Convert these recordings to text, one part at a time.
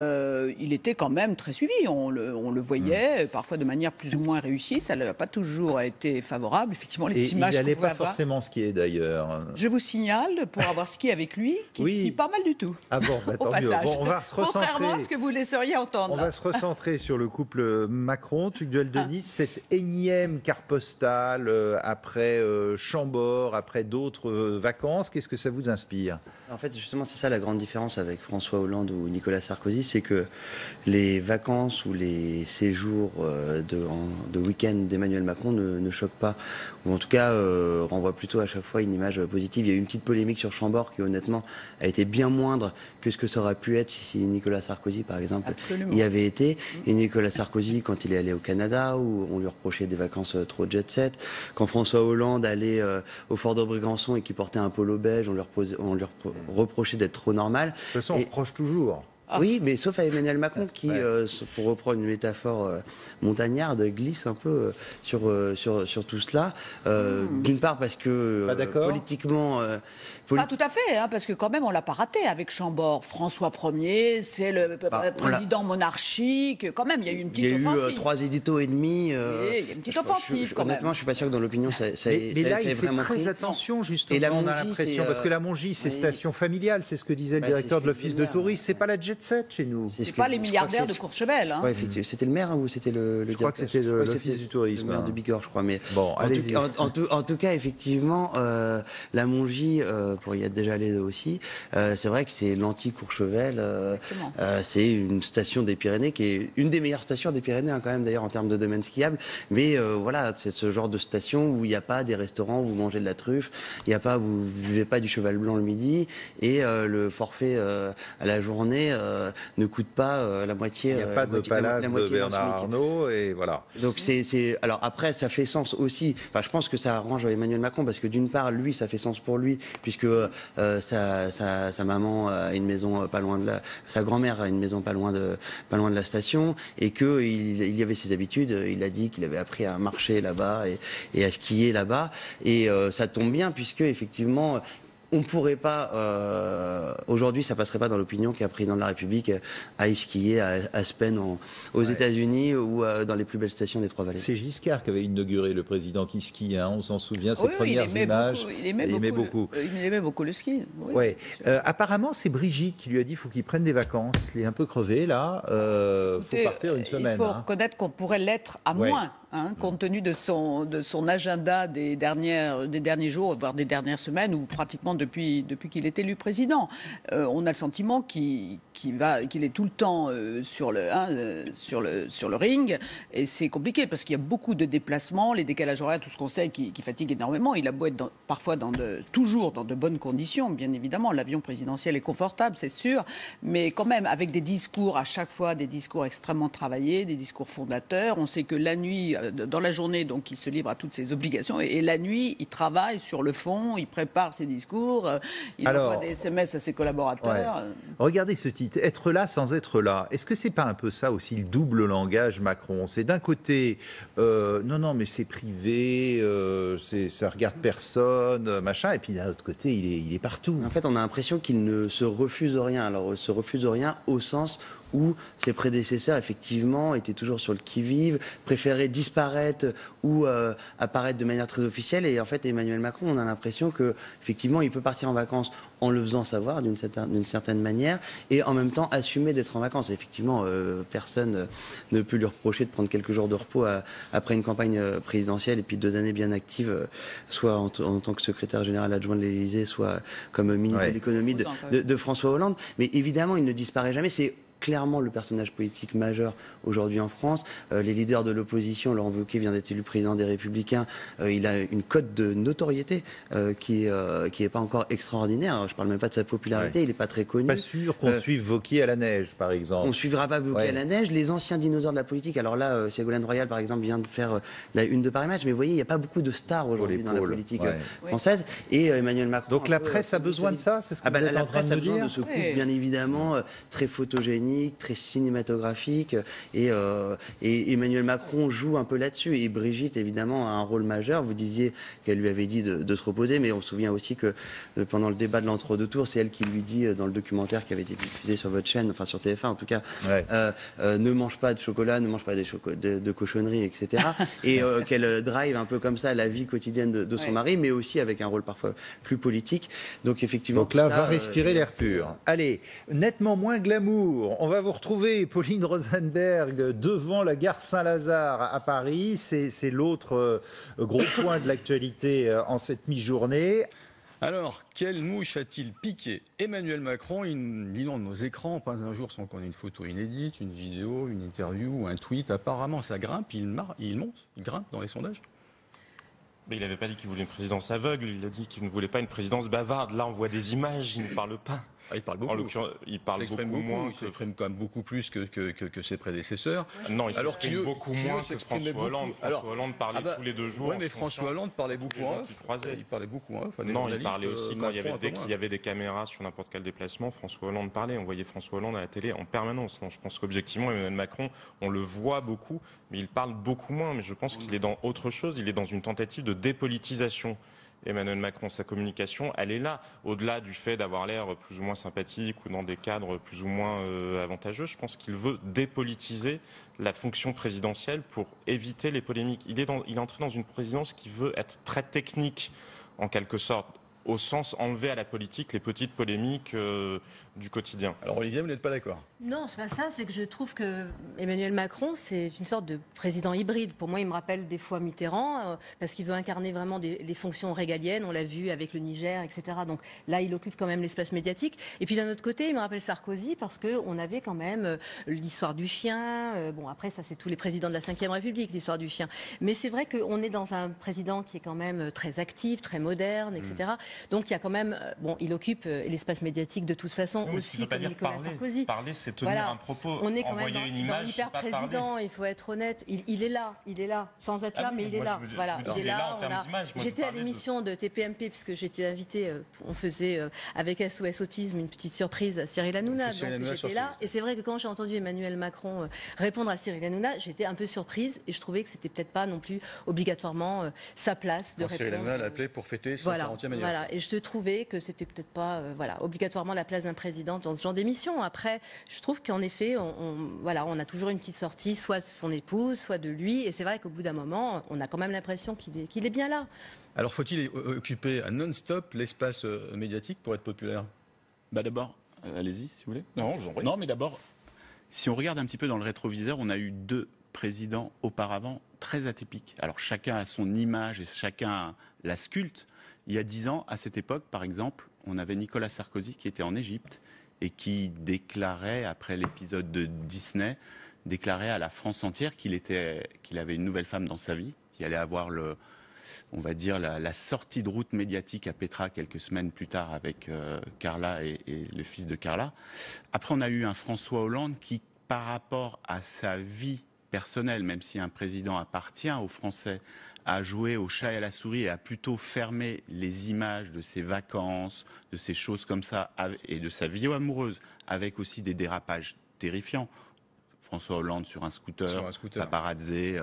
il était quand même très suivi. On le voyait, parfois de manière plus ou moins réussie. Ça n'a pas toujours été favorable. Effectivement, les Et il images qu'on n'allait pouvait pas avoir. forcément skier d'ailleurs. Je vous signale, pour avoir skié avec lui, qu'il Oui. skie pas mal du tout. Ah bon, bah, Au tant mieux. passage. Bon, on va se recentrer. Contrairement à ce que vous laisseriez entendre. On va se recentrer sur le couple Macron, Tugdual de Nice, cette énième carte postale après Chambord, après d'autres vacances. Qu'est-ce que ça vous inspire? En fait, justement, c'est ça la grande différence avec François Hollande ou Nicolas Sarkozy, c'est que les vacances ou les séjours de week-end d'Emmanuel Macron ne choquent pas, ou en tout cas renvoient plutôt à chaque fois une image positive. Il y a eu une petite polémique sur Chambord qui, honnêtement, a été bien moindre que ce que ça aurait pu être si Nicolas Sarkozy, par exemple, y avait été. Et Nicolas Sarkozy, quand il est allé au Canada, où on lui reprochait des vacances trop jet-set, quand François Hollande allait au Fort de Brégançon et qu'il portait un polo beige, on lui reprochait d'être trop normal. De toute façon, on reproche toujours. Oui, mais sauf à Emmanuel Macron qui, pour reprendre une métaphore montagnarde, glisse un peu sur tout cela. D'une part parce que politiquement... Pas tout à fait, parce que quand même on l'a pas raté avec Chambord. François Ier, c'est le président monarchique. Quand même, il y a eu une petite offensive. Il y a eu 3 éditos et demi. Il y a une petite offensive quand même. Honnêtement, je suis pas sûr que dans l'opinion ça mais là, il fait vraiment très pris. attention justement. Et la on a Mongie, l'impression parce que la Mongie, c'est station familiale, c'est ce que disait le directeur de l'office de tourisme. C'est pas la jet set chez nous. C'est pas les milliardaires de Courchevel. Ouais, effectivement. C'était le maire ou c'était le Je crois que c'était l'office du tourisme. Le maire de Bigorre, je crois. Mais bon, allez-y. En tout cas, effectivement, la Mongie, pour y être déjà allé aussi, c'est vrai que c'est l'anti-Courchevel. C'est une station des Pyrénées qui est une des meilleures stations des Pyrénées, quand même, d'ailleurs, en termes de domaine skiable. Mais voilà, c'est ce genre de station où il n'y a pas des restaurants où vous mangez de la truffe, il n'y a pas, vous ne buvez pas du cheval blanc le midi, et le forfait à la journée ne coûte pas la moitié. Il n'y a pas de palace de Bernard Arnault, et voilà. Donc alors après, ça fait sens aussi. Enfin, je pense que ça arrange Emmanuel Macron parce que d'une part, lui, ça fait sens pour lui puisque sa maman a une maison pas loin de sa grand-mère a une maison pas loin de la station, et que il y avait ses habitudes. Il a dit qu'il avait appris à marcher là-bas et à skier là-bas, et ça tombe bien puisque effectivement. On ne pourrait pas, aujourd'hui, ça passerait pas dans l'opinion qu'un président de la République aille skier à Aspen aux États-Unis ou dans les plus belles stations des Trois-Vallées. C'est Giscard qui avait inauguré le président qui skie, on s'en souvient, ses premières images. Il aimait beaucoup le ski. Oui. Ouais. Apparemment, c'est Brigitte qui lui a dit qu'il faut qu'il prenne des vacances. Il est un peu crevé là. Faut partir une semaine. Il faut reconnaître qu'on pourrait l'être à moins. Compte tenu de son agenda des derniers jours, voire des dernières semaines, ou pratiquement depuis qu'il est élu président. On a le sentiment qu'il est tout le temps sur le ring, et c'est compliqué parce qu'il y a beaucoup de déplacements, les décalages horaires, tout ce qu'on sait qui fatigue énormément. Il a beau être parfois toujours dans de bonnes conditions, bien évidemment. L'avion présidentiel est confortable, c'est sûr, mais quand même avec des discours à chaque fois, des discours extrêmement travaillés, des discours fondateurs. On sait que la nuit, dans la journée, donc, il se livre à toutes ses obligations, et la nuit, il travaille sur le fond, il prépare ses discours, il envoie des SMS à ses collaborateurs. Ouais. Regardez ce titre, être là sans être là. Est-ce que c'est pas un peu ça aussi le double langage Macron? C'est d'un côté, non, mais c'est privé, ça regarde personne, machin, et puis d'un autre côté, il est partout. En fait, on a l'impression qu'il ne se refuse rien. Alors, il se refuse rien au sens où ses prédécesseurs, effectivement, étaient toujours sur le qui-vive, préféraient disparaître ou apparaître de manière très officielle. Et en fait, Emmanuel Macron, on a l'impression que, effectivement, il peut partir en vacances en le faisant savoir d'une certaine manière, et en même temps assumer d'être en vacances. Et effectivement, personne ne peut lui reprocher de prendre quelques jours de repos après une campagne présidentielle et puis 2 années bien actives, soit en tant que secrétaire général adjoint de l'Élysée, soit comme ministre de l'économie de François Hollande. Mais évidemment, il ne disparaît jamais. C'est clairement le personnage politique majeur aujourd'hui en France. Les leaders de l'opposition, Laurent Wauquiez vient d'être élu président des Républicains. Il a une cote de notoriété qui est pas encore extraordinaire. Alors, je parle même pas de sa popularité, il est pas très connu. Pas sûr qu'on suive Wauquiez à la neige, par exemple. On suivra pas Wauquiez à la neige. Les anciens dinosaures de la politique. Alors là, Ségolène Royal, par exemple, vient de faire la une de Paris Match. Mais vous voyez, il n'y a pas beaucoup de stars aujourd'hui dans la politique française. Et Emmanuel Macron. Donc la presse a besoin de ça, c'est ce que vous êtes en train de nous dire. La presse a besoin de ce couple, bien évidemment, très photogénique, photogénique, très cinématographique, et Emmanuel Macron joue un peu là-dessus. Et Brigitte, évidemment, a un rôle majeur. Vous disiez qu'elle lui avait dit de se reposer, mais on se souvient aussi que pendant le débat de l'entre-deux tours, c'est elle qui lui dit dans le documentaire qui avait été diffusé sur votre chaîne, enfin sur TF1 en tout cas, ne mange pas de chocolat, ne mange pas de cochonneries, etc. Et qu'elle drive un peu comme ça la vie quotidienne de son mari, mais aussi avec un rôle parfois plus politique. Donc effectivement, donc là, va respirer l'air pur. Allez, nettement moins glamour. On va vous retrouver, Pauline Rosenberg, devant la gare Saint-Lazare à Paris. C'est l'autre gros point de l'actualité en cette mi-journée. Alors, quelle mouche a-t-il piqué Emmanuel Macron? Il inonde nos écrans, pas un jour sans qu'on ait une photo inédite, une vidéo, une interview ou un tweet. Apparemment, ça grimpe, il monte, il grimpe dans les sondages. Mais il n'avait pas dit qu'il voulait une présidence aveugle, il a dit qu'il ne voulait pas une présidence bavarde. Là, on voit des images, il ne parle pas. Ah, il parle beaucoup. En l'occurrence, il parle beaucoup moins. Il s'exprime quand même beaucoup plus que ses prédécesseurs. Non, il s'exprime beaucoup moins que François Hollande. François Hollande parlait tous les 2 jours. Oui, mais François Hollande parlait beaucoup en off. Il parlait beaucoup en off. Non, il parlait aussi quand il y avait des caméras sur n'importe quel déplacement. François Hollande parlait. On voyait François Hollande à la télé en permanence. Donc, je pense qu'objectivement, Emmanuel Macron, on le voit beaucoup, mais il parle beaucoup moins. Mais je pense qu'il est dans autre chose. Il est dans une tentative de dépolitisation. Emmanuel Macron, sa communication, elle est là. Au-delà du fait d'avoir l'air plus ou moins sympathique ou dans des cadres plus ou moins avantageux, je pense qu'il veut dépolitiser la fonction présidentielle pour éviter les polémiques. Il est entré dans une présidence qui veut être très technique, en quelque sorte, au sens enlever à la politique les petites polémiques du quotidien. Alors Olivier, vous n'êtes pas d'accord? Non, c'est pas ça, c'est que je trouve que Emmanuel Macron, c'est une sorte de président hybride. Pour moi, il me rappelle des fois Mitterrand, parce qu'il veut incarner vraiment les fonctions régaliennes, on l'a vu avec le Niger, etc. Donc là, il occupe quand même l'espace médiatique. Et puis d'un autre côté, il me rappelle Sarkozy, parce qu'on avait quand même l'histoire du chien. Bon, après, ça, c'est tous les présidents de la Ve République, l'histoire du chien. Mais c'est vrai qu'on est dans un président qui est quand même très actif, très moderne, etc. Donc il y a quand même, il occupe l'espace médiatique de toute façon, aussi comme Nicolas Sarkozy. Parler, c'est tenir un propos. On est quand même dans l'hyper-président, il faut être honnête. Il est là, sans être là, mais il est là. Voilà, il est là. J'étais à l'émission de TPMP, puisque j'étais invitée, on faisait avec SOS Autisme une petite surprise à Cyril Hanouna. Donc j'étais là. Et c'est vrai que quand j'ai entendu Emmanuel Macron répondre à Cyril Hanouna, j'étais un peu surprise et je trouvais que c'était peut-être pas non plus obligatoirement sa place de répondre. Cyril Hanouna l'a appelé pour fêter son 40e anniversaire. Voilà, et je trouvais que c'était peut-être pas obligatoirement la place d'un président dans ce genre d'émission. Après, je trouve qu'en effet, on a toujours une petite sortie, soit de son épouse, soit de lui. Et c'est vrai qu'au bout d'un moment, on a quand même l'impression qu'il est bien là. Alors, faut-il occuper à non-stop l'espace médiatique pour être populaire? D'abord, allez-y, si vous voulez. Non, je vous en prie. Non, mais d'abord, si on regarde un petit peu dans le rétroviseur, on a eu 2 présidents auparavant très atypiques. Alors, chacun a son image et chacun la sculpte. Il y a 10 ans, à cette époque, par exemple, on avait Nicolas Sarkozy qui était en Égypte et qui déclarait, après l'épisode de Disney, déclarait à la France entière qu'il avait une nouvelle femme dans sa vie, qu'il allait avoir la sortie de route médiatique à Petra quelques semaines plus tard avec Carla et le fils de Carla. Après, on a eu un François Hollande qui, par rapport à sa vie personnelle, même si un président appartient aux Français, a joué au chat et à la souris et a plutôt fermé les images de ses vacances, de ces choses comme ça, et de sa vie amoureuse, avec aussi des dérapages terrifiants. François Hollande sur un scooter. Paparazzé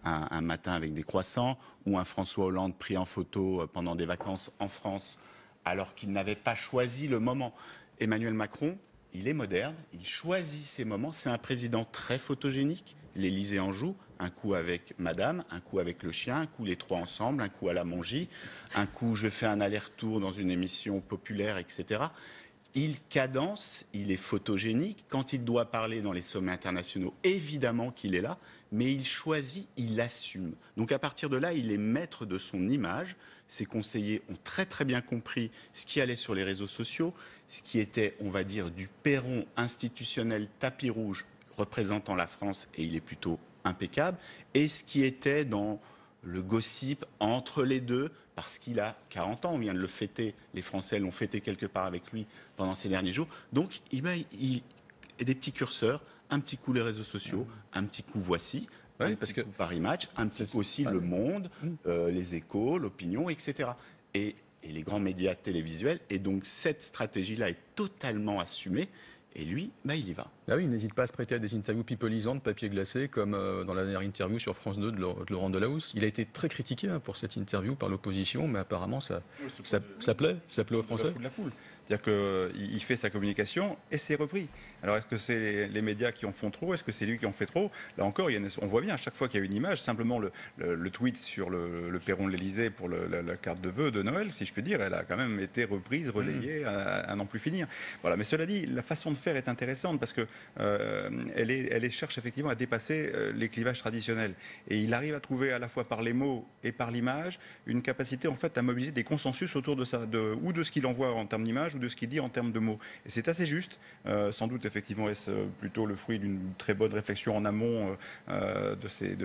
un matin avec des croissants, ou un François Hollande pris en photo pendant des vacances en France, alors qu'il n'avait pas choisi le moment. Emmanuel Macron, il est moderne, il choisit ses moments, c'est un président très photogénique. L'Élysée en joue, un coup avec madame, un coup avec le chien, un coup les 3 ensemble, un coup à la Mongie, un coup je fais un aller-retour dans une émission populaire, etc. Il cadence, il est photogénique. Quand il doit parler dans les sommets internationaux, évidemment qu'il est là, mais il choisit, il assume. Donc à partir de là, il est maître de son image. Ses conseillers ont très très bien compris ce qui allait sur les réseaux sociaux, ce qui était, on va dire, du perron institutionnel tapis rouge représentant la France, et il est plutôt impeccable, et ce qui était dans le gossip entre les deux, parce qu'il a 40 ans, on vient de le fêter, les Français l'ont fêté quelque part avec lui pendant ces derniers jours, donc il a des petits curseurs, un petit coup les réseaux sociaux, un petit coup Voici, un petit coup Paris Match, un petit coup aussi Le Monde, les Échos, l'Opinion, etc. Et les grands médias télévisuels, et donc cette stratégie-là est totalement assumée. Et lui, il y va. Ah oui, il n'hésite pas à se prêter à des interviews pipolisantes, papier glacé, comme dans la dernière interview sur France 2 de Laurent Delahousse. Il a été très critiqué pour cette interview par l'opposition, mais apparemment ça plaît aux Français. C'est-à-dire qu'il fait sa communication et c'est repris. Alors est-ce que c'est les médias qui en font trop? Est-ce que c'est lui qui en fait trop? Là encore, on voit bien à chaque fois qu'il y a une image, simplement le tweet sur le perron de l'Élysée pour la carte de vœux de Noël, si je peux dire, elle a quand même été reprise, relayée à n'en plus finir. Voilà. Mais cela dit, la façon de faire est intéressante parce que elle cherche effectivement à dépasser les clivages traditionnels. Et il arrive à trouver à la fois par les mots et par l'image une capacité en fait à mobiliser des consensus autour de ça, ou de ce qu'il envoie en termes d'image ou de ce qu'il dit en termes de mots. Et c'est assez juste. Sans doute, effectivement, est-ce plutôt le fruit d'une très bonne réflexion en amont de ces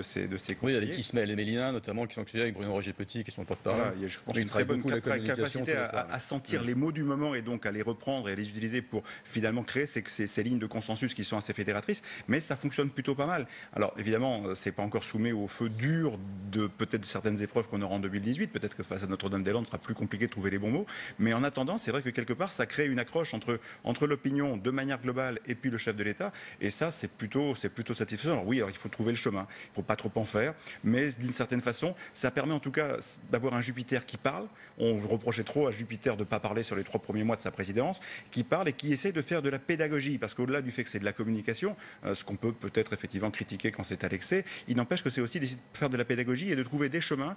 Oui, avec Ismaël et Mélina, notamment, qui sont actuellement avec Bruno Roger Petit, qui sont porte-parole. Voilà, je pense une très bonne capacité à sentir les mots du moment et donc à les reprendre et à les utiliser pour finalement créer ces lignes de consensus qui sont assez fédératrices. Mais ça fonctionne plutôt pas mal. Alors, évidemment, c'est pas encore soumis au feu dur de peut-être certaines épreuves qu'on aura en 2018. Peut-être que face à Notre-Dame-des-Landes, ce sera plus compliqué de trouver les bons mots. Mais en attendant, c'est vrai que quelque part, ça crée une accroche entre l'opinion de manière globale et puis le chef de l'État. Et ça, c'est plutôt satisfaisant. Alors oui, il faut trouver le chemin. Il ne faut pas trop en faire. Mais d'une certaine façon, ça permet en tout cas d'avoir un Jupiter qui parle. On reprochait trop à Jupiter de ne pas parler sur les 3 premiers mois de sa présidence, qui parle et qui essaie de faire de la pédagogie. Parce qu'au-delà du fait que c'est de la communication, ce qu'on peut peut-être effectivement critiquer quand c'est à l'excès, il n'empêche que c'est aussi d'essayer de faire de la pédagogie et de trouver des chemins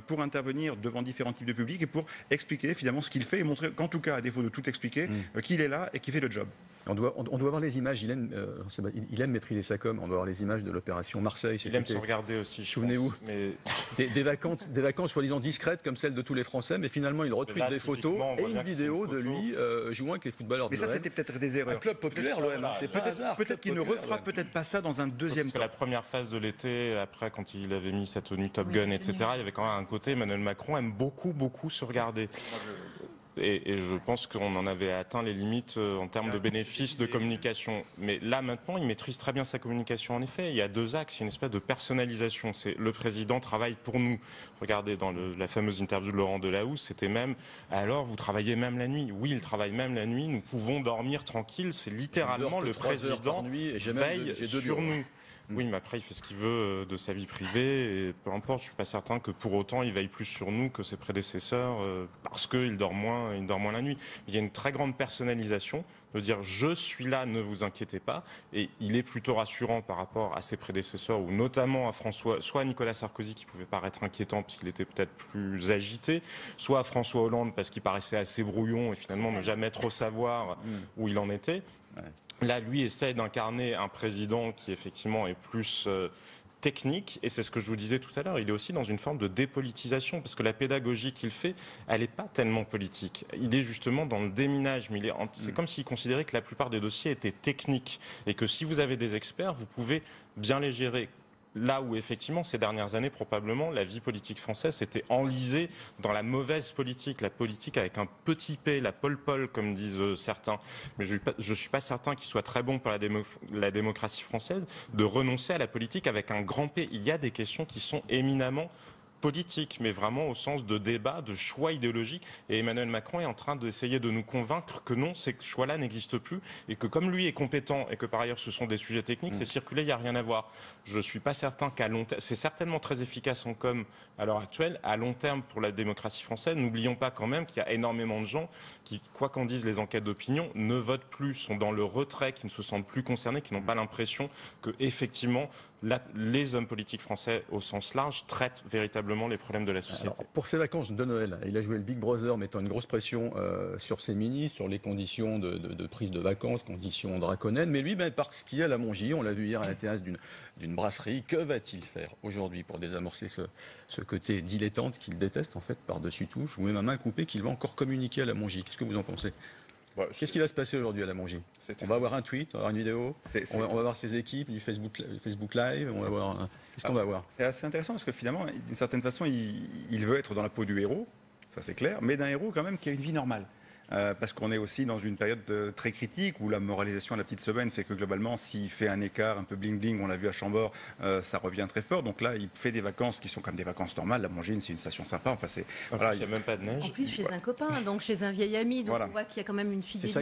pour intervenir devant différents types de publics et pour expliquer finalement ce qu'il fait et montrer qu'en tout cas, à défaut de tout expliquer, qu'il est là et qu'il fait le job. On doit voir les images. Il aime maîtriser sa com. On doit voir les images de l'opération Marseille. Il aime se regarder aussi. Souvenez-vous, mais... des vacances soi-disant discrètes comme celles de tous les Français, mais finalement il retweet des photos et une vidéo de lui jouant avec les footballeurs. Mais ça, c'était peut-être des erreurs. Un club populaire, l'OM. C'est peut-être qu'il ne refera peut-être pas ça dans un deuxième temps. Parce que la première phase de l'été, après, quand il avait mis sa tenue Top Gun, etc., il y avait quand même un côté. Emmanuel Macron aime beaucoup se regarder. Et je pense qu'on en avait atteint les limites en termes de bénéfices de communication. Mais là, maintenant, il maîtrise très bien sa communication. En effet, il y a 2 axes. Il y a une espèce de personnalisation. C'est le président travaille pour nous. Regardez, dans la fameuse interview de Laurent Delahousse, c'était même « Alors, vous travaillez même la nuit ?» Oui, il travaille même la nuit. Nous pouvons dormir tranquille. C'est littéralement le président veille sur nous. Oui, mais après, il fait ce qu'il veut de sa vie privée, et peu importe, je suis pas certain que pour autant, il veille plus sur nous que ses prédécesseurs, parce qu'il dort moins la nuit. Il y a une très grande personnalisation, de dire « je suis là, ne vous inquiétez pas », et il est plutôt rassurant par rapport à ses prédécesseurs, ou notamment à soit à Nicolas Sarkozy, qui pouvait paraître inquiétant, parce qu'il était peut-être plus agité, soit à François Hollande, parce qu'il paraissait assez brouillon, et finalement ne jamais trop savoir où il en était. Ouais. Là, lui essaie d'incarner un président qui, effectivement, est plus technique, et c'est ce que je vous disais tout à l'heure, il est aussi dans une forme de dépolitisation, parce que la pédagogie qu'il fait, elle n'est pas tellement politique. Il est justement dans le déminage, mais c'est comme s'il considérait que la plupart des dossiers étaient techniques, et que si vous avez des experts, vous pouvez bien les gérer. Là où, effectivement, ces dernières années, probablement, la vie politique française s'était enlisée dans la mauvaise politique, la politique avec un petit P, la pol-pol, comme disent certains. Mais je ne suis pas certain qu'il soit très bon pour la démocratie française de renoncer à la politique avec un grand P. Il y a des questions qui sont éminemment politique, mais vraiment au sens de débat, de choix idéologique. Et Emmanuel Macron est en train d'essayer de nous convaincre que non, ces choix-là n'existent plus, et que comme lui est compétent, et que par ailleurs ce sont des sujets techniques, c'est circulé, il n'y a rien à voir. Je ne suis pas certain qu'à long terme, c'est certainement très efficace en com à l'heure actuelle, à long terme pour la démocratie française, n'oublions pas quand même qu'il y a énormément de gens qui, quoi qu'en disent les enquêtes d'opinion, ne votent plus, sont dans le retrait, qui ne se sentent plus concernés, qui n'ont pas l'impression que effectivement les hommes politiques français au sens large traitent véritablement les problèmes de la société. Alors, pour ces vacances de Noël, il a joué le Big Brother, mettant une grosse pression sur ses ministres, sur les conditions de prise de vacances, conditions draconiennes. Mais lui, parce qu'il y a la Mongie, on l'a vu hier à la terrasse d'une brasserie, que va-t-il faire aujourd'hui pour désamorcer ce côté dilettante qu'il déteste en fait par-dessus tout? Je vous mets ma main coupée qu'il va encore communiquer à la Mongie. Qu'est-ce que vous en pensez? Qu'est-ce qui va se passer aujourd'hui à la Mongie? On va avoir un tweet, on va avoir une vidéo, on va voir ses équipes, du Facebook Live, on va voir... Qu'est-ce qu'on va voir? C'est assez intéressant parce que finalement, d'une certaine façon, il veut être dans la peau du héros, ça c'est clair, mais d'un héros quand même qui a une vie normale. parce qu'on est aussi dans une période très critique où la moralisation à la petite semaine fait que globalement, s'il fait un écart un peu bling-bling, on l'a vu à Chambord, ça revient très fort. Donc là, il fait des vacances qui sont comme des vacances normales. La Mongine, c'est une station sympa. Enfin, il n'y a même pas de neige. En plus, chez un copain, donc chez un vieil ami, donc on voit qu'il y a quand même une fidélité.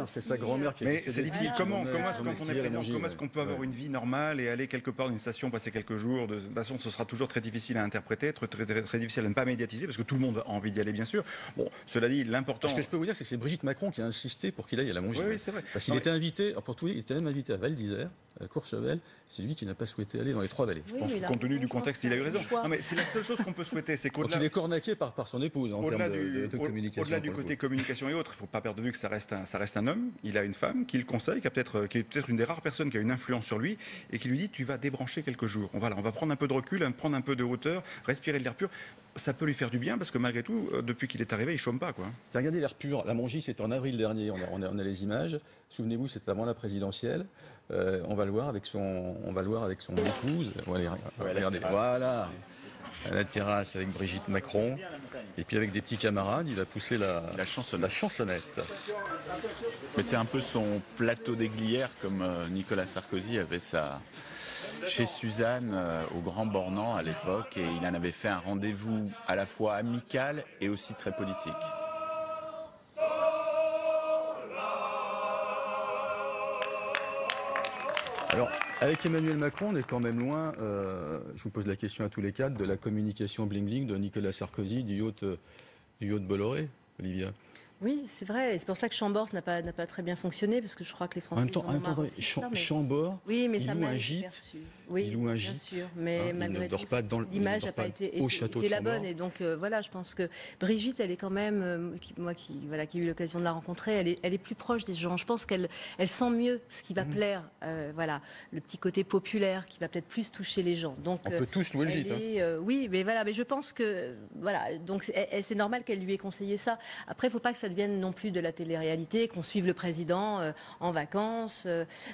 C'est sa grand-mère qui a. Mais c'est difficile. Comment est-ce qu'on peut avoir une vie normale et aller quelque part dans une station, passer quelques jours? De toute façon, ce sera toujours très difficile à interpréter, très difficile à ne pas médiatiser, parce que tout le monde a envie d'y aller, bien sûr. Bon, cela dit, l'important. Ce que je peux vous dire, c'est que c'est Brigitte Macron qui a insisté pour qu'il aille à la Mongine. Oui, c'est vrai. Parce qu'il était invité, pour tout dire, il était même invité à Val d'Isère, à Courchevel. C'est lui qui n'a pas souhaité aller dans les Trois-Vallées. Je pense que compte tenu du contexte, il a eu raison. Non, mais c'est la seule chose qu'on peut souhaiter, c'est qu'au-delà. Il est cornaqué par son épouse en termes de communication. Au-delà du côté communication et autres, il ne faut pas perdre de vue que ça reste un homme. Il a une femme qui le conseille, qui est peut-être une des rares personnes qui a une influence sur lui et qui lui dit: tu vas débrancher quelques jours. On va prendre un peu de recul, prendre un peu de hauteur, respirer de l'air pur. Ça peut lui faire du bien parce que malgré tout, depuis qu'il est arrivé, il chôme pas, quoi. Regardez l'air pur. La Mongie, c'était en avril dernier. On a les images. Souvenez-vous, c'était avant la présidentielle. On va le voir avec son épouse. Regardez, voilà. À la terrasse avec Brigitte Macron. Et puis avec des petits camarades, il a poussé la chansonnette. Mais c'est un peu son plateau d'aiguillère, comme Nicolas Sarkozy avait ça chez Suzanne au Grand Bornand à l'époque, et il en avait fait un rendez-vous à la fois amical et aussi très politique. Alors, avec Emmanuel Macron, on est quand même loin, je vous pose la question à tous les quatre, de la communication bling-bling de Nicolas Sarkozy, du yacht Bolloré, Olivia. Oui, c'est vrai. Et c'est pour ça que Chambord n'a pas très bien fonctionné, parce que je crois que les Français. En même temps, Chambord, oui, mais il ça loue un gîte. Oui, il loue un gîte. Sûr, mais malgré tout, l'image n'a pas été la bonne. Et donc, voilà, je pense que Brigitte, elle est quand même, moi qui ai eu l'occasion de la rencontrer, elle est plus proche des gens. Je pense qu'elle sent mieux ce qui va plaire. Voilà, le petit côté populaire qui va peut-être plus toucher les gens. Donc, on peut tous louer le gîte. Oui, mais voilà, mais je pense que voilà, donc c'est normal qu'elle lui ait conseillé ça. Après, il ne faut pas que ça devienne non plus de la télé-réalité, qu'on suive le président en vacances.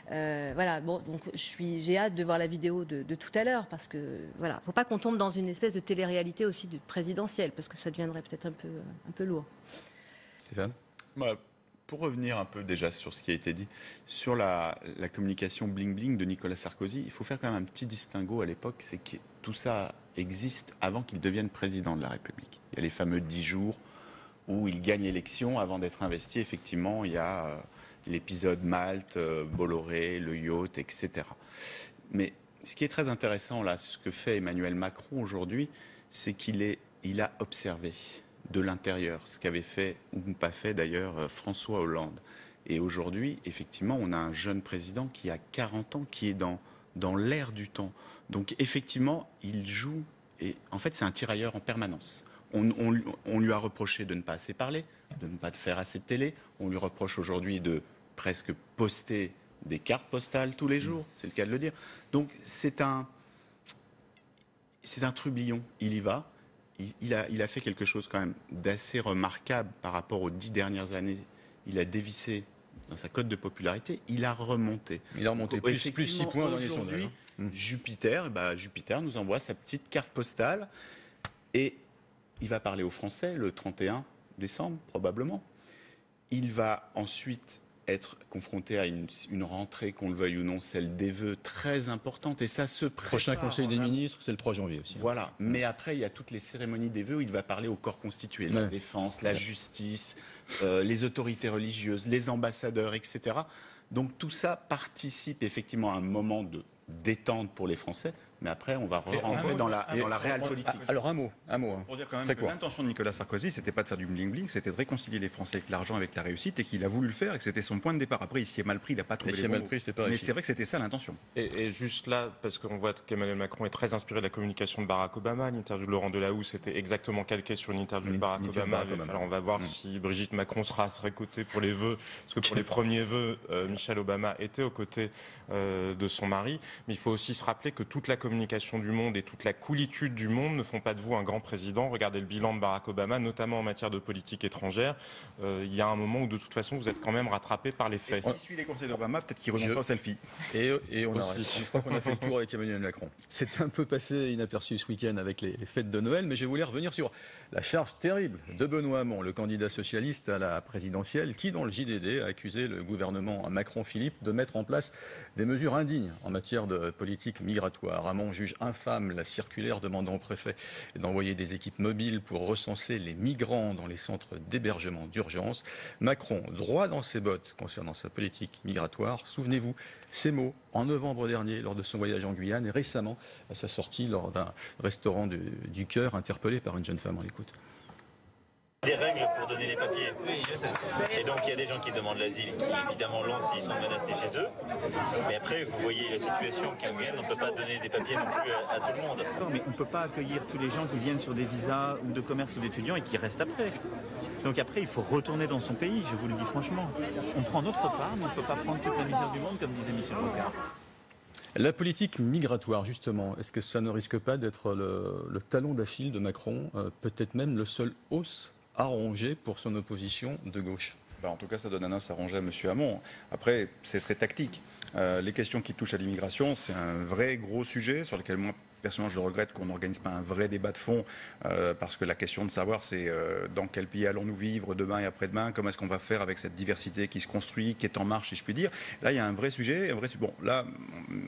Voilà, bon, donc j'ai hâte de voir la vidéo de tout à l'heure, parce que voilà, faut pas qu'on tombe dans une espèce de télé-réalité aussi présidentielle, parce que ça deviendrait peut-être un peu lourd. Stéphane ? Pour revenir un peu déjà sur ce qui a été dit, sur la communication bling-bling de Nicolas Sarkozy, il faut faire quand même un petit distinguo à l'époque, c'est que tout ça existe avant qu'il devienne président de la République. Il y a les fameux 10 jours où il gagne l'élection avant d'être investi. Effectivement, il y a l'épisode Malte, Bolloré, le yacht, etc. Mais ce qui est très intéressant là, ce que fait Emmanuel Macron aujourd'hui, c'est qu'il a observé de l'intérieur ce qu'avait fait ou pas fait d'ailleurs François Hollande. Et aujourd'hui, effectivement, on a un jeune président qui a 40 ans, qui est dans l'air du temps. Donc effectivement, il joue, et en fait c'est un tirailleur en permanence. On lui a reproché de ne pas assez parler, de ne pas faire assez de télé. On lui reproche aujourd'hui de presque poster des cartes postales tous les jours, c'est le cas de le dire. Donc c'est un trublion, il y va. Il a fait quelque chose quand même d'assez remarquable par rapport aux 10 dernières années. Il a dévissé dans sa cote de popularité, il a remonté. Plus 6 points dans les sondages. Jupiter nous envoie sa petite carte postale et il va parler aux Français le 31 décembre, probablement. Il va ensuite être confronté à une rentrée, qu'on le veuille ou non, celle des vœux très importante. Et ça se prépare. Prochain Conseil des ministres, c'est le 3 janvier aussi. Voilà. Mais après, il y a toutes les cérémonies des vœux où il va parler au corps constitué. La défense, la justice, les autorités religieuses, les ambassadeurs, etc. Donc tout ça participe effectivement à un moment de détente pour les Français. Mais après, on va rentrer dans la réelle politique. Alors un mot. Pour dire quand même que l'intention de Nicolas Sarkozy, c'était pas de faire du bling-bling, c'était de réconcilier les Français avec l'argent, avec la réussite, et qu'il a voulu le faire, et que c'était son point de départ. Après, il s'y est mal pris, il n'a pas trouvé les bons mots. Mais c'est vrai que c'était ça l'intention. Et juste là, parce qu'on voit qu'Emmanuel Macron est très inspiré de la communication de Barack Obama. L'interview de Laurent Delahousse était exactement calquée sur une interview de Barack Obama. Alors on va voir si Brigitte Macron sera à ses côtés pour les vœux, parce que pour les premiers vœux, Michelle Obama était aux côtés de son mari. Mais il faut aussi se rappeler que toute la communication communication du monde et toute la coolitude du monde ne font pas de vous un grand président. Regardez le bilan de Barack Obama, notamment en matière de politique étrangère. Il y a un moment où de toute façon vous êtes quand même rattrapé par les faits. Et s'il suit les conseils d'Obama, peut-être qu'il renoncera au selfie. Et on arrête. Je crois qu'on a fait le tour avec Emmanuel Macron. C'est un peu passé inaperçu ce week-end avec les fêtes de Noël, mais je voulais revenir sur la charge terrible de Benoît Hamon, le candidat socialiste à la présidentielle, qui dans le JDD a accusé le gouvernement Macron-Philippe de mettre en place des mesures indignes en matière de politique migratoire. Hamon juge infâme la circulaire demandant au préfet d'envoyer des équipes mobiles pour recenser les migrants dans les centres d'hébergement d'urgence. Macron, droit dans ses bottes concernant sa politique migratoire. Souvenez-vous, ces mots en novembre dernier lors de son voyage en Guyane et récemment à sa sortie lors d'un restaurant du Cœur interpellé par une jeune femme. On l'écoute. Des règles pour donner les papiers. Oui, je sais. Et donc il y a des gens qui demandent l'asile qui évidemment l'ont s'ils sont menacés chez eux. Mais après, vous voyez la situation qu'en Guyane, on ne peut pas donner des papiers non plus à tout le monde. Mais on ne peut pas accueillir tous les gens qui viennent sur des visas ou de commerce ou d'étudiants et qui restent après. Donc après, il faut retourner dans son pays, je vous le dis franchement. On prend notre part, mais on ne peut pas prendre toute la misère du monde, comme disait Michel Rocard. La politique migratoire, justement, est-ce que ça ne risque pas d'être le talon d'Achille de Macron, peut-être même le seul os à ronger pour son opposition de gauche? En tout cas, ça donne un os à ronger à M. Hamon. Après, c'est très tactique. Les questions qui touchent à l'immigration, c'est un vrai gros sujet sur lequel moi, personnellement, je regrette qu'on n'organise pas un vrai débat de fond, parce que la question de savoir, c'est dans quel pays allons-nous vivre demain et après-demain, comment est-ce qu'on va faire avec cette diversité qui se construit, qui est en marche, si je puis dire. Là, il y a un vrai sujet. Bon, là,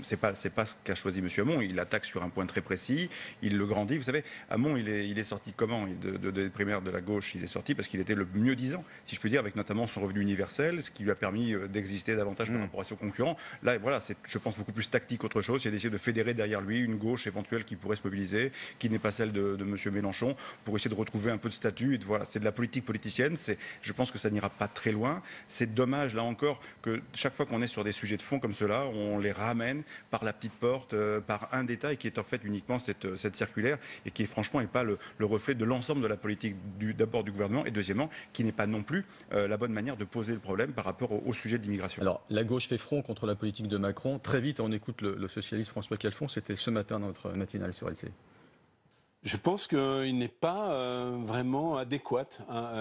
c'est pas ce qu'a choisi M. Hamon. Il attaque sur un point très précis, il le grandit. Vous savez, Hamon, il est sorti comment des primaires de la gauche? Il est sorti parce qu'il était le mieux disant, si je puis dire, avec notamment son revenu universel, ce qui lui a permis d'exister davantage par rapport à ses concurrents. Là, voilà, c'est, je pense, beaucoup plus tactique qu'autre chose. C'est d'essayer de fédérer derrière lui une gauche éventuelle qui pourrait se mobiliser, qui n'est pas celle de M. Mélenchon, pour essayer de retrouver un peu de statut. Et voilà, c'est de la politique politicienne. Je pense que ça n'ira pas très loin. C'est dommage, là encore, que chaque fois qu'on est sur des sujets de fond comme cela, on les ramène par la petite porte, par un détail qui est en fait uniquement cette circulaire et qui, franchement, n'est pas le reflet de l'ensemble de la politique d'abord du gouvernement et deuxièmement, qui n'est pas non plus la bonne manière de poser le problème par rapport au sujet de l'immigration. Alors, la gauche fait front contre la politique de Macron. Très vite, on écoute le socialiste François Calfon. C'était ce matin dans notre matinale sur LCI. Je pense qu'il n'est pas vraiment adéquat,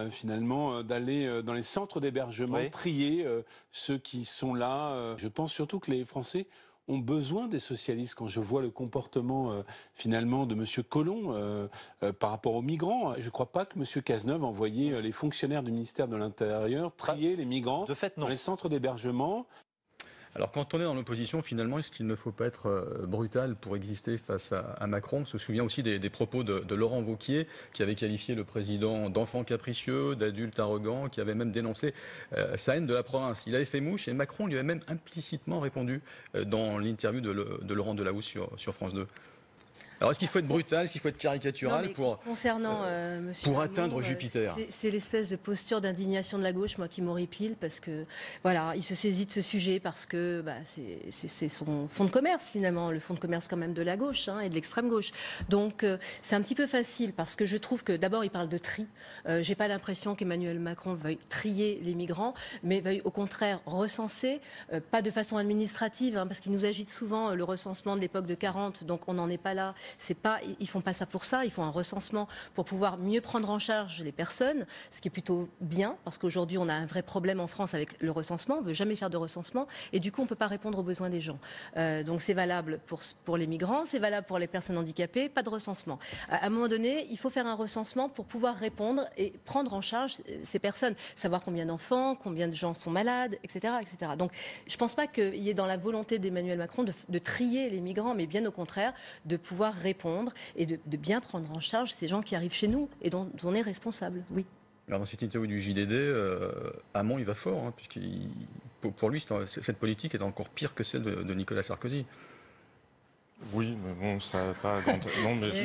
finalement, d'aller dans les centres d'hébergement, trier ceux qui sont là. Je pense surtout que les Français ont besoin des socialistes. Quand je vois le comportement, finalement, de M. Collomb par rapport aux migrants, je ne crois pas que M. Cazeneuve envoyait les fonctionnaires du ministère de l'Intérieur trier les migrants dans les centres d'hébergement. Alors quand on est dans l'opposition, finalement, est-ce qu'il ne faut pas être brutal pour exister face à Macron? On se souvient aussi des propos de Laurent Wauquiez, qui avait qualifié le président d'enfant capricieux, d'adulte arrogant, qui avait même dénoncé sa haine de la province. Il avait fait mouche et Macron lui avait même implicitement répondu dans l'interview de Laurent Delahousse sur France 2. Alors est-ce qu'il faut être brutal, est-ce qu'il faut être caricatural pour atteindre Jupiter? C'est l'espèce de posture d'indignation de la gauche, moi, qui m'horripile, parce que voilà, il se saisit de ce sujet parce que c'est son fonds de commerce finalement, le fonds de commerce quand même de la gauche et de l'extrême gauche. Donc c'est un petit peu facile parce que je trouve que d'abord il parle de tri. J'ai pas l'impression qu'Emmanuel Macron veuille trier les migrants, mais veuille au contraire recenser, pas de façon administrative, parce qu'il nous agite souvent le recensement de l'époque de 40, donc on n'en est pas là. Ils font pas ça pour ça, ils font un recensement pour pouvoir mieux prendre en charge les personnes, ce qui est plutôt bien, parce qu'aujourd'hui on a un vrai problème en France avec le recensement, on ne veut jamais faire de recensement, et du coup on ne peut pas répondre aux besoins des gens. Donc c'est valable pour les migrants, c'est valable pour les personnes handicapées, pas de recensement. À un moment donné, il faut faire un recensement pour pouvoir répondre et prendre en charge ces personnes, savoir combien d'enfants, combien de gens sont malades, etc. etc. Donc je ne pense pas qu'il y ait dans la volonté d'Emmanuel Macron de trier les migrants, mais bien au contraire, de pouvoir répondre et de bien prendre en charge ces gens qui arrivent chez nous et dont on est responsable, oui. Alors dans cette interview du JDD, Hamon il va fort, puisque pour lui cette politique est encore pire que celle de Nicolas Sarkozy. Oui, mais bon, ça n'a pas grand... Non, mais je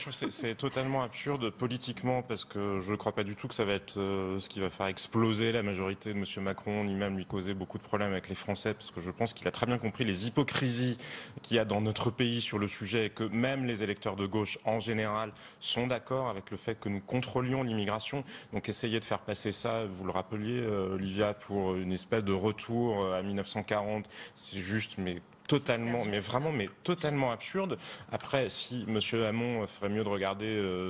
trouve que c'est totalement absurde politiquement, parce que je ne crois pas du tout que ça va être ce qui va faire exploser la majorité de M. Macron, ni même lui causer beaucoup de problèmes avec les Français, parce que je pense qu'il a très bien compris les hypocrisies qu'il y a dans notre pays sur le sujet, et que même les électeurs de gauche, en général, sont d'accord avec le fait que nous contrôlions l'immigration. Donc essayer de faire passer ça, vous le rappeliez, Olivia, pour une espèce de retour à 1940, c'est juste, mais totalement, mais totalement absurde. Après, si M. Hamon ferait mieux de regarder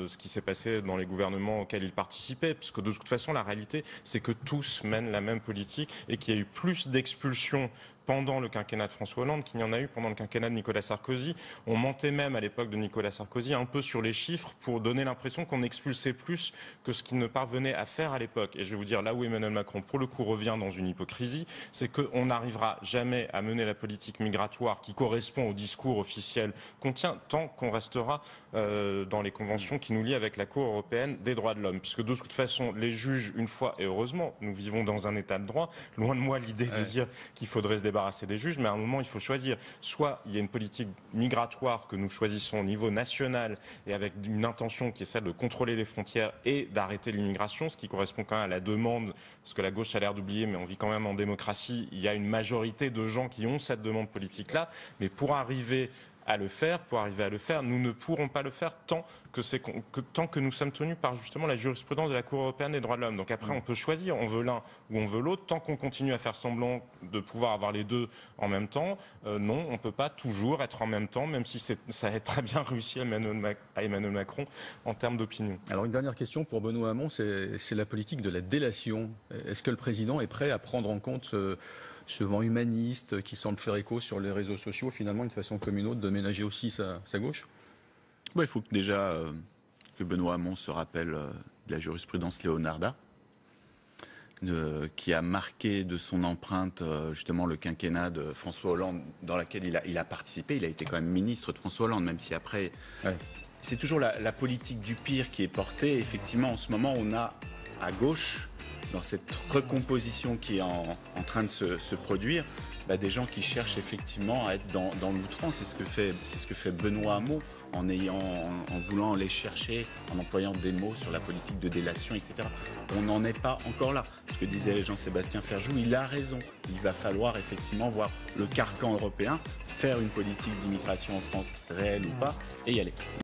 ce qui s'est passé dans les gouvernements auxquels il participait, parce que de toute façon, la réalité, c'est que tous mènent la même politique et qu'il y a eu plus d'expulsions pendant le quinquennat de François Hollande qu'il n'y en a eu pendant le quinquennat de Nicolas Sarkozy. On mentait même à l'époque de Nicolas Sarkozy un peu sur les chiffres pour donner l'impression qu'on expulsait plus que ce qu'il ne parvenait à faire à l'époque. Et je vais vous dire, là où Emmanuel Macron, pour le coup, revient dans une hypocrisie, c'est qu'on n'arrivera jamais à mener la politique migratoire qui correspond au discours officiel qu'on tient tant qu'on restera dans les conventions qui nous lient avec la Cour européenne des droits de l'homme. Puisque de toute façon, les juges, une fois, et heureusement, nous vivons dans un état de droit, loin de moi l'idée de dire qu'il faudrait se débarrasser des juges, mais à un moment, il faut choisir. Soit il y a une politique migratoire que nous choisissons au niveau national et avec une intention qui est celle de contrôler les frontières et d'arrêter l'immigration, ce qui correspond quand même à la demande, ce que la gauche a l'air d'oublier, mais on vit quand même en démocratie. Il y a une majorité de gens qui ont cette demande politique-là, mais pour arriver à le faire, nous ne pourrons pas le faire tant que nous sommes tenus par justement la jurisprudence de la Cour européenne des droits de l'homme. Donc après, on peut choisir, on veut l'un ou on veut l'autre, tant qu'on continue à faire semblant de pouvoir avoir les deux en même temps. Non, on ne peut pas toujours être en même temps, même si ça a très bien réussi à Emmanuel Macron en termes d'opinion. Alors une dernière question pour Benoît Hamon, c'est la politique de la délation. Est-ce que le président est prêt à prendre en compte ce vent humaniste qui semble faire écho sur les réseaux sociaux, finalement, une façon comme une autre de ménager aussi sa gauche? Il faut déjà que Benoît Hamon se rappelle de la jurisprudence Leonarda, qui a marqué de son empreinte justement le quinquennat de François Hollande, dans laquelle il a participé. Il a été quand même ministre de François Hollande, même si après... Ouais. C'est toujours la politique du pire qui est portée. Effectivement, en ce moment, on a à gauche, dans cette recomposition qui est en train de se produire, des gens qui cherchent effectivement à être dans l'outrance. C'est ce que fait Benoît Hamon en voulant aller chercher, en employant des mots sur la politique de délation, etc. On n'en est pas encore là. Ce que disait Jean-Sébastien Ferjou, il a raison. Il va falloir effectivement voir le carcan européen, faire une politique d'immigration en France réelle ou pas, et y aller.